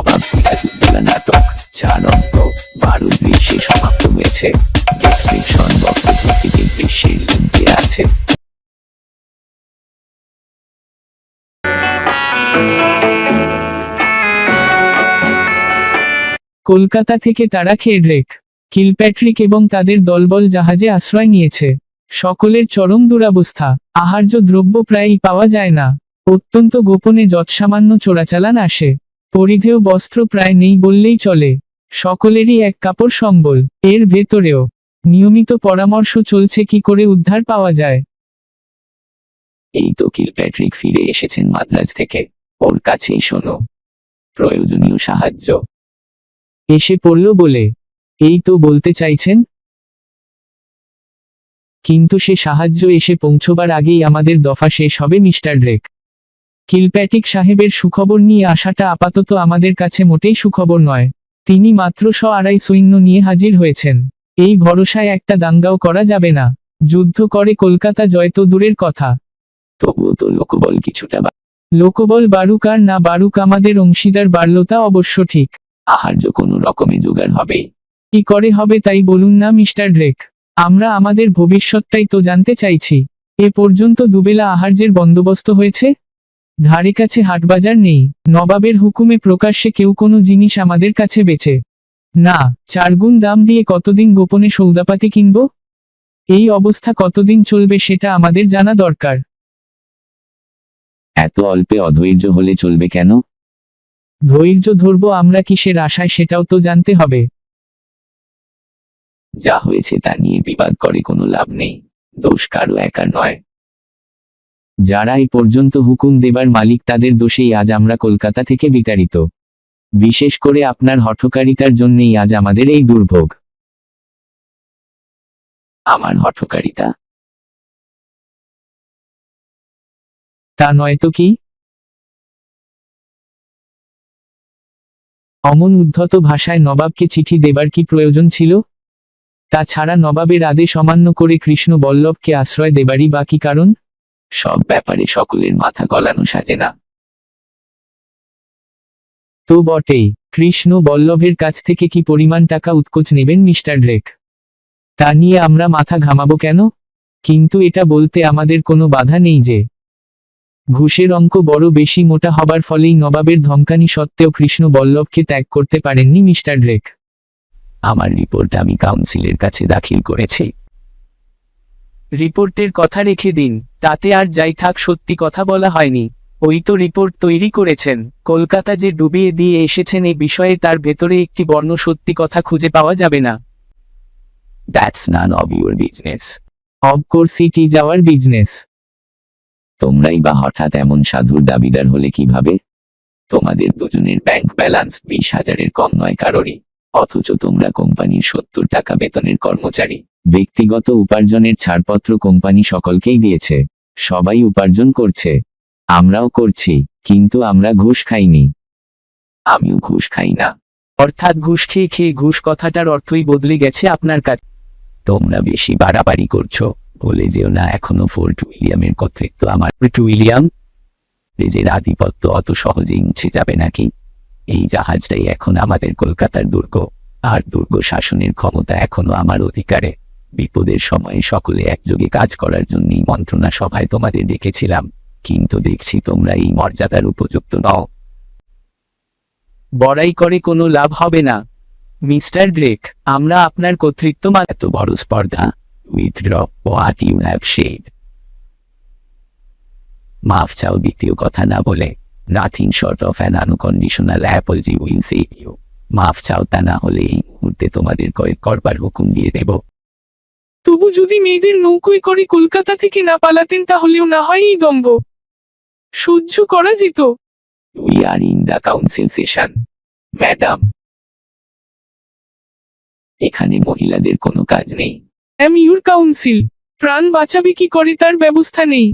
নবাব সিরাজউদ্দৌলা নাটক 4 অঙ্ক 12 দৃশ্যে সমাপ্ত হয়েছে। ডেসক্রিপশন বক্সে প্রতিটি দৃশ্যের লিংক দেওয়া আছে। কলকাতা থেকে তারা খেড্রেক, কিলপ্যাট্রিক এবং তাদের দলবল জাহাজে আশ্রয় নিয়েছে। সকলের চরম দুরবস্থা, আহার্য দ্রব্য প্রায়ই পাওয়া যায় না। অত্যন্ত গোপনে যৎসামান্য চোরাচালান আসে। পরিধেয় বস্ত্র প্রায় নেই বললেই চলে। সকলেরই এক কাপড় সম্বল। এর ভেতরেও নিয়মিত পরামর্শ চলছে কি করে উদ্ধার পাওয়া যায়। এই তো কিলপ্যাট্রিক ফিরে এসেছেন মাদ্রাজ থেকে। ওর কাছেই শোনো প্রয়োজনীয় সাহায্য। এসে পড়ল বলে এই তো বলতে চাইছেন, কিন্তু সে সাহায্য এসে পৌঁছবার আগেই আমাদের দফা শেষ হবে মিস্টার ড্রেক। কিলপ্যাট্রিক সাহেবের সুখবর নিয়ে আসাটা আপাতত আমাদের কাছে মোটেই সুখবর নয়। তিনি মাত্র 250 সৈন্য নিয়ে হাজির হয়েছেন। এই ভরসায় একটা দাঙ্গাও করা যাবে না। যুদ্ধ করে কলকাতা জয় তো দূরের কথা। তবুও তো লোকবল কিছুটা লোকবল বাড়ুক আর না বাড়ুক, আমাদের অংশীদার বাড়ল তা অবশ্য ঠিক। আহার্য কোনো রকমে জোগাড় হবে। কি করে হবে তাই বলুন না মিস্টার ড্রেক। আমরা আমাদের ভবিষ্যৎটাই তো জানতে চাইছি। এ পর্যন্ত দুবেলা আহার্যের বন্দোবস্ত হয়েছে? ধারে কাছে হাটবাজার নেই। নবাবের হুকুমে প্রকাশ্যে কেউ কোনো জিনিস আমাদের কাছে বেচে না। 4 গুণ দাম দিয়ে কতদিন গোপনে সৌদাপাতি কিনব? এই অবস্থা কতদিন চলবে সেটা আমাদের জানা দরকার। এত অল্পে অধৈর্য হলে চলবে কেন? ধৈর্য ধরব আমরা কিসের আশায় সেটাও তো জানতে হবে। যা হয়েছে তা নিয়ে বিবাদ করে কোনো লাভ নেই। দোষ কারো একার নয়। যারা এ পর্যন্ত হুকুম দেবার মালিক তাদের দোষেই আজ আমরা কলকাতা থেকে বিতাড়িত। বিশেষ করে আপনার হঠকারিতার জন্যেই আজ আমাদের এই দুর্ভোগ। আমার হঠকারিতা? তা নয় তো কি? অমন উদ্ধত ভাষায় নবাবকে চিঠি দেবার কি প্রয়োজন ছিল? তাছাড়া নবাবের আদেশ অমান্য করে কৃষ্ণ বল্লভকে আশ্রয় দেবারই বা কি কারণ? সব ব্যাপারে সকলের মাথা গলানো সাজে না। তো বটেই। কৃষ্ণ বল্লভের কাছ থেকে কি পরিমাণ টাকা উৎকোচ নেবেন মিস্টার ড্রেক? তা নিয়ে আমরা মাথা ঘামাবো কেন? কিন্তু এটা বলতে আমাদের কোনো বাধা নেই যে ঘুষের অঙ্ক বড় বেশি মোটা হবার ফলেই নবাবের ধমকানি সত্ত্বেও কৃষ্ণ বল্লভকে ত্যাগ করতে পারেননি মিস্টার ড্রেক। আমার রিপোর্ট আমি কাউন্সিলের কাছে দাখিল করেছি। রিপোর্টের কথা রেখে দিন, তাতে আর যাই থাক সত্যি কথা বলা হয়নি। ওই তো রিপোর্ট তৈরি করেছেন। কলকাতা যে ডুবিয়ে দিয়ে এসেছেন এ বিষয়ে তার ভেতরে একটি বর্ণ সত্যি কথা খুঁজে পাওয়া যাবে না। That's none of your business. Of course it is our business. তোমরাই বা হঠাৎ এমন সাধুর দাবিদার হলে কিভাবে? তোমাদের দুজনের ব্যাংক ব্যালান্স 20,000-এর কম নয় কারোরই। অথচ তোমরা কোম্পানির 70 টাকা বেতনের কর্মচারী। ব্যক্তিগত উপার্জনের ছাড়পত্র কোম্পানি সকলকেই দিয়েছে। সবাই উপার্জন করছে। আমরাও করছি, কিন্তু আমরা ঘুষ খাইনি। আমিও ঘুষ খাই না। অর্থাৎ ঘুষ খেয়ে খেয়ে ঘুষ কথাটার অর্থই বদলে গেছে আপনার কাছে। তোমরা বেশি বাড়াবাড়ি করছো। বলে যেও না এখনো ফোর্ট উইলিয়ামের কর্তৃত্ব আমার। Fort William? রেজের আধিপত্য অত সহজেই মুছে যাবে নাকি? এই জাহাজটাই এখন আমাদের কলকাতার দুর্গ, আর দুর্গ শাসনের ক্ষমতা এখনো আমার অধিকারে। বিপদের সময়ে সকলে একযোগে কাজ করার জন্যই মন্ত্রণা সভায় তোমাদের ডেকেছিলাম, কিন্তু দেখছি তোমরা এই মর্যাদার উপযুক্ত নও। বড়াই করে কোনো লাভ হবে না মিস্টার ড্রেক। আমরা আপনার কর্তৃত্ব এত বড় স্পর্ধা। Withdraw what you have said. মাফ চাও দ্বিতীয় কথা না বলে। Nothing short of an unconditional apology will save you. মাফ চাও, তা না হলে এই মুহূর্তে তোমাদের কয়েক করবার হুকুম দিয়ে দেব। তবু যদি মেয়েদের নৌকোয় করে কলকাতা থেকে না পালাতেন তাহলেও না হয় এই দম্ভ সহ্য করা যেত। We are in the council session, madam. এখানে মহিলাদের কোনো কাজ নেই। am your council। প্রাণ বাঁচাবে কি করে তার ব্যবস্থা নেই।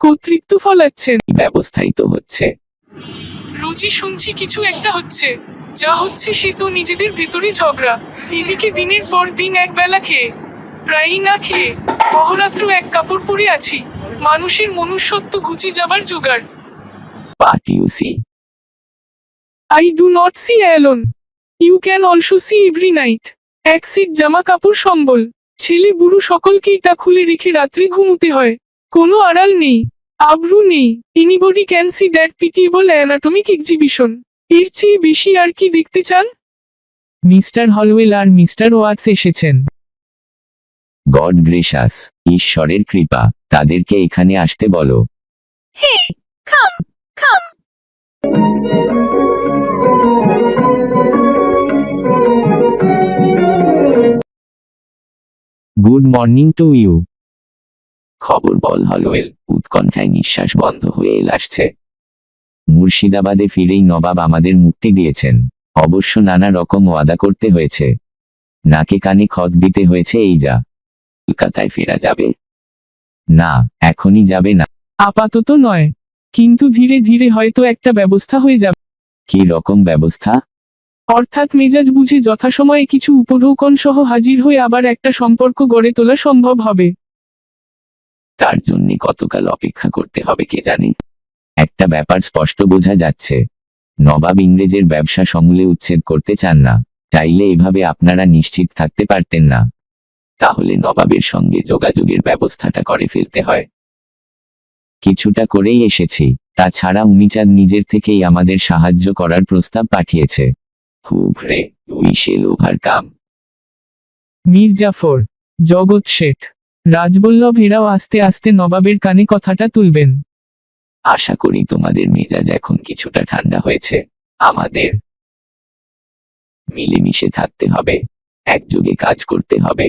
কর্তৃত্ব ফলাচ্ছেন। ব্যবস্থাই তো হচ্ছে। রোজই শুনছি কিছু একটা হচ্ছে। যা হচ্ছে সে তো নিজেদের ভেতরে ঝগড়া। এদিকে দিনের পর দিন এক বেলা খেয়ে, প্রায়ই না খেয়ে, অহরাত্র এক কাপড় পরে আছি। মানুষের মনুষ্যত্ব ঘুচে যাবার জোগাড়। What you see I do not see alone. You can also see every night. এক সেট জামা কাপড় সম্বল, ছেলে বুড়ো সকলকেই তা খুলে রেখে রাত্রে ঘুমুতে হয়। কোনো আড়াল নেই, আবরু নেই। Anybody can see that pitiable anatomic exhibition. এর চেয়ে বেশি আর কি দেখতে চান? মিস্টার হলওয়েল আর মিস্টার ওয়াটস এসেছেন। গড গ্রেসাস, ঈশ্বরের কৃপা, তাদেরকে এখানে আসতে বলো। Hey, come, come. Good morning to you. খবর বল হলওয়েল। উৎকণ্ঠায় নিঃশ্বাস বন্ধ হয়ে আসছে। মুর্শিদাবাদে ফিরেই নবাব আমাদের মুক্তি দিয়েছেন। অবশ্য নানা রকম ওয়াদা করতে হয়েছে, নাকে কানে খত দিতে হয়েছে। এই যা, কলকাতায় ফেরা যাবে না, এখনই যাবে না। আপাতত নয়, কিন্তু ধীরে ধীরে হয়তো একটা ব্যবস্থা হয়ে যাবে। কি রকম ব্যবস্থা? অর্থাৎ মেজাজ বুঝে যথাসময়ে কিছু উপঢৌকন সহ হাজির হয়ে আবার একটা সম্পর্ক গড়ে তোলা সম্ভব হবে। তার জন্য কতকাল অপেক্ষা করতে হবে কে জানে। একটা ব্যাপার স্পষ্ট বোঝা যাচ্ছে, নবাব ইংরেজের ব্যবসা সমূলে উচ্ছেদ করতে চান না। চাইলে এভাবে আপনারা নিশ্চিত থাকতে পারতেন না। তাহলে নবাবের সঙ্গে যোগাযোগের ব্যবস্থাটা করে ফেলতে হয়। কিছুটা করেই এসেছি। তাছাড়া উমিচাঁদ নিজের থেকেই আমাদের সাহায্য করার প্রস্তাব পাঠিয়েছে। However we shall overcome. Mir Jafar, Jagat Seth, Rajballabh এরাও আস্তে আস্তে নবাবের কানে কথাটা তুলবেন। আশা করি তোমাদের মেজাজ এখন কিছুটা ঠান্ডা হয়েছে। আমাদের মিলেমিশে থাকতে হবে, একযোগে কাজ করতে হবে।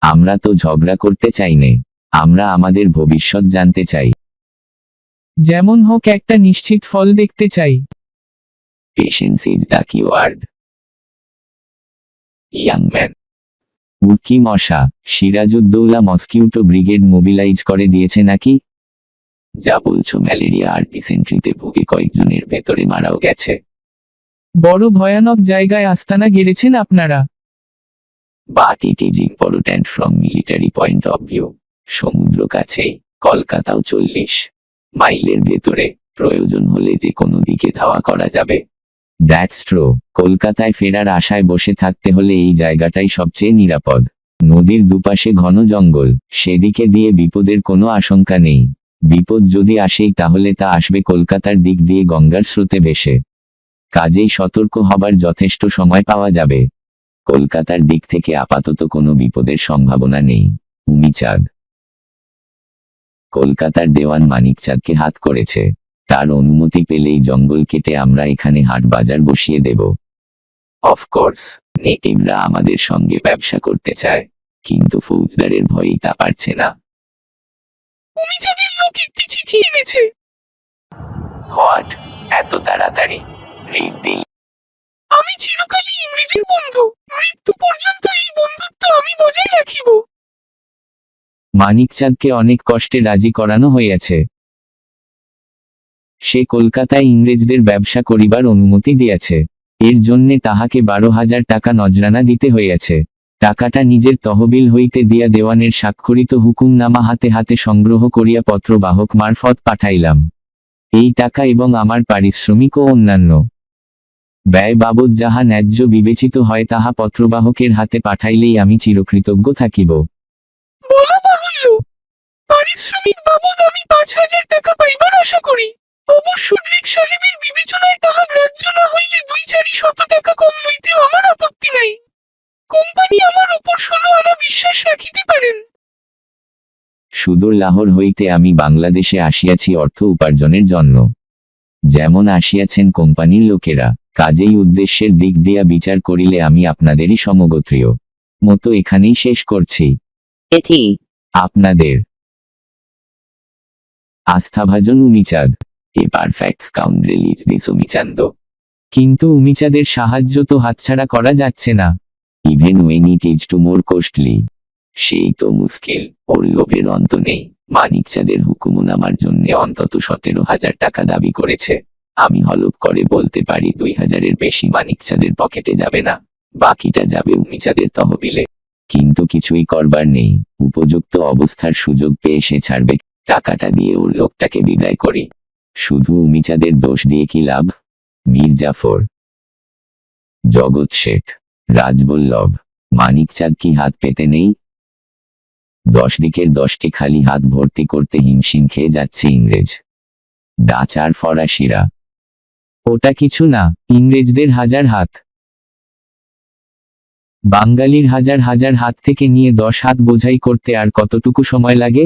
আমরা তো ঝগড়া করতে চাই নে, আমরা আমাদের ভবিষ্যৎ জানতে চাই। যেমন হোক একটা নিশ্চিত ফল দেখতে চাই। পেশেন্স ইজ দ্য কি ওয়ার্ড, ইয়াং ম্যান। উকি মশা, সিরাজউদ্দৌলা মসকিউটো ব্রিগেড মোবিলাইজ করে দিয়েছে নাকি? যা বলছো ম্যালেরিয়া আর ডিসেন্ট্রিতে ভুগে কয়েকজনের ভেতরে মারাও গেছে। বড় ভয়ানক জায়গায় আস্তানা গেড়েছেন আপনারা। But it is important from military point of view. সমুদ্র কাছেই, কলকাতাও 40 মাইলের ভেতরে। প্রয়োজন হলে যে কোনো দিকে ধাওয়া করা যাবে। That's true. কলকাতায় ফেরার আশায় বসে থাকতে হলে এই জায়গাটাই সবচেয়ে নিরাপদ। নদীর দুপাশে ঘন জঙ্গল, সেদিকে দিয়ে বিপদের কোনো আশঙ্কা নেই। বিপদ যদি আসেই তাহলে তা আসবে কলকাতার দিক দিয়ে গঙ্গার স্রোতে ভেসে। কাজেই সতর্ক হবার যথেষ্ট সময় পাওয়া যাবে। কলকাতার দিক থেকে আপাতত কোনো বিপদের সম্ভাবনা নেই। উমিচাঁদ কলকাতার দেওয়ান মানিকচাঁদকে হাত করেছে। তার অনুমতি পেলেই জঙ্গল কেটে আমরা এখানে হাট বাজার বসিয়ে দেব। অফকোর্স নেটিভরা আমাদের সঙ্গে ব্যবসা করতে চায়, কিন্তু ফৌজদারের ভয়েই তা পারছে না। উমিচাঁদের লোক একটি চিঠি এনেছে। হোয়াট? এত তাড়াতাড়ি? রিড দিন। আমি চিরকালই ইংরেজের বন্ধু, মৃত্যু পর্যন্ত এই বন্ধুত্ব আমি বজায় রাখিব। মানিকচাঁদকে অনেক কষ্টে রাজি করানো হইয়াছে। সে কলকাতায় ইংরেজদের ব্যবসা করিবার অনুমতি দিয়াছে। এর জন্যে তাহাকে 12,000 টাকা নজরানা দিতে হইয়াছে। টাকাটা নিজের তহবিল হইতে দিয়া দেওয়ানের স্বাক্ষরিত হুকুমনামা হাতে হাতে সংগ্রহ করিয়া পত্রবাহক মারফত পাঠাইলাম। এই টাকা এবং আমার পারিশ্রমিক ও অন্যান্য ব্যয় বাবদ যাহা ন্যায্য বিবেচিত হয় তাহা পত্রবাহকের হাতে পাঠাইলেই আমি চিরকৃতজ্ঞ থাকিব। বলা বাহুল্য, পারিশ্রমিক বাবদ আমি 5,000 টাকা পাইবার আশা করি। অবশ্য ড্রেক সাহেবের বিবেচনায় তাহা গ্রাহ্য না হইলে 2-4 টাকা কম লইতেও আমার আপত্তি নাই। কোম্পানি আমার উপর 16 আনা বিশ্বাস রাখিতে পারেন। সুদূর লাহোর হইতে আমি বাংলাদেশে আসিয়াছি অর্থ উপার্জনের জন্য। যেমন আসিয়াছেন কোম্পানির লোকেরা, কাজেই উদ্দেশ্যের দিক দিয়া বিচার করিলে আমি আপনাদেরই সমগোত্রীয়। মতো এখানেই শেষ করছি। এটি আপনাদের আস্থাভাজন Umichand. A perfect scoundrel is this Umichand. কিন্তু উমিচাঁদের সাহায্য তো হাতছাড়া করা যাচ্ছে না। Even when it is too more costly. সেই তো মুশকিল। ওর লোভের অন্ত নেই। মানিকচাঁদের হুকুমনামার জন্য অন্তত 17,000 টাকা দাবি করেছে। আমি হলফ করে বলতে পারি 2,000-এর বেশি মানিকচাঁদের পকেটে যাবে না, বাকিটা যাবে উমিচাঁদের তহবিলে। কিন্তু কিছুই করবার নেই। উপযুক্ত অবস্থার সুযোগ পেয়ে সে ছাড়বে। টাকাটা দিয়ে ওর লোকটাকে বিদায় করি। শুধু উমিচাঁদের দোষ দিয়ে কি লাভ? মীর জাফর, জগৎ শেঠ, রাজবল্লভ, মানিকচাঁদ কি হাত পেতে নেই? 10 দিকের 10টি খালি হাত ভর্তি করতে হিমশিম খেয়ে যাচ্ছে ইংরেজ, ডাচ আর ফরাসিরা। ওটা কিছু না, ইংরেজদের হাজার হাত। বাঙালির হাজার হাজার হাত থেকে নিয়ে 10 হাত বোঝাই করতে আর কতটুকু সময় লাগে?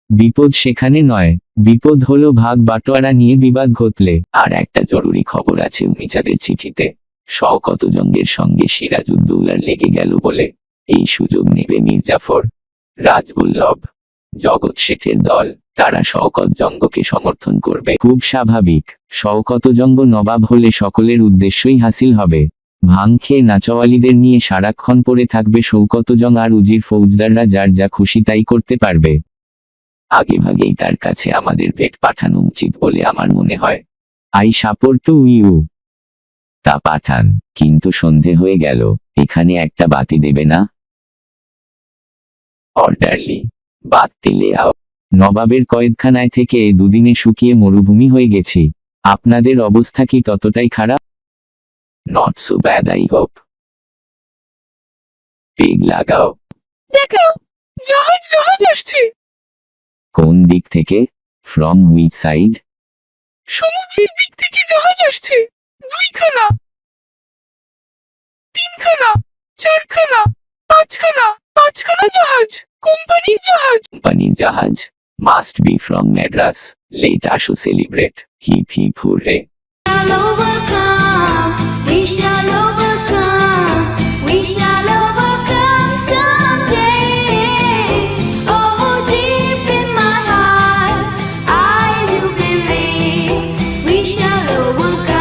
বিপদ সেখানে নয়, বিপদ হলো ভাগ বাটোয়ারা নিয়ে বিবাদ ঘটলে। আর একটা জরুরি খবর আছে উমিচাঁদের চিঠিতে, শওকত জঙ্গের সঙ্গে সিরাজউদ্দৌলার লেগে গেল বলে এই সুযোগ নেবে মীর জাফর, রাজবল্লভ, জগৎ শেঠের দল। তারা শওকত জঙ্গকে সমর্থন করবে। খুব স্বাভাবিক, শওকতজঙ্গ নবাব হলে সকলের উদ্দেশ্যই হাসিল হবে। ভাং খেয়ে নাচওয়ালিদের নিয়ে সারাক্ষণ পড়ে থাকবে শৌকতজং, আর উজির ফৌজদাররা যার যা খুশি তাই করতে পারবে। আগে ভাগেই তার কাছে আমাদের পেট পাঠানো উচিত বলে আমার মনে হয়। I support to you. তা পাঠান, কিন্তু সন্ধে হয়ে গেল, এখানে একটা বাতি দেবে না? অর্ডারলি, বাতি লে আও। নবাবের কয়েদখানায় থেকে 2 দিনে শুকিয়ে মরুভূমি হয়ে গেছি। আপনাদের অবস্থা কি ততটাই খারাপ? Not so bad I hope. Peg লাগাও। দেখাও, জাহাজ জাহাজ আসছে। কোন দিক থেকে? From which side? সমুদ্রের দিক থেকে জাহাজ আসছে। 2খানা, 3খানা, 4খানা, 5খানা, 5খানা জাহাজ, কোম্পানির জাহাজ। কোম্পানির জাহাজ, must be from Madras. Let us celebrate, hip hip hooray. shall overcome, we shall overcome, we shall overcome someday. Oh, deep in my heart, I do believe we shall overcome.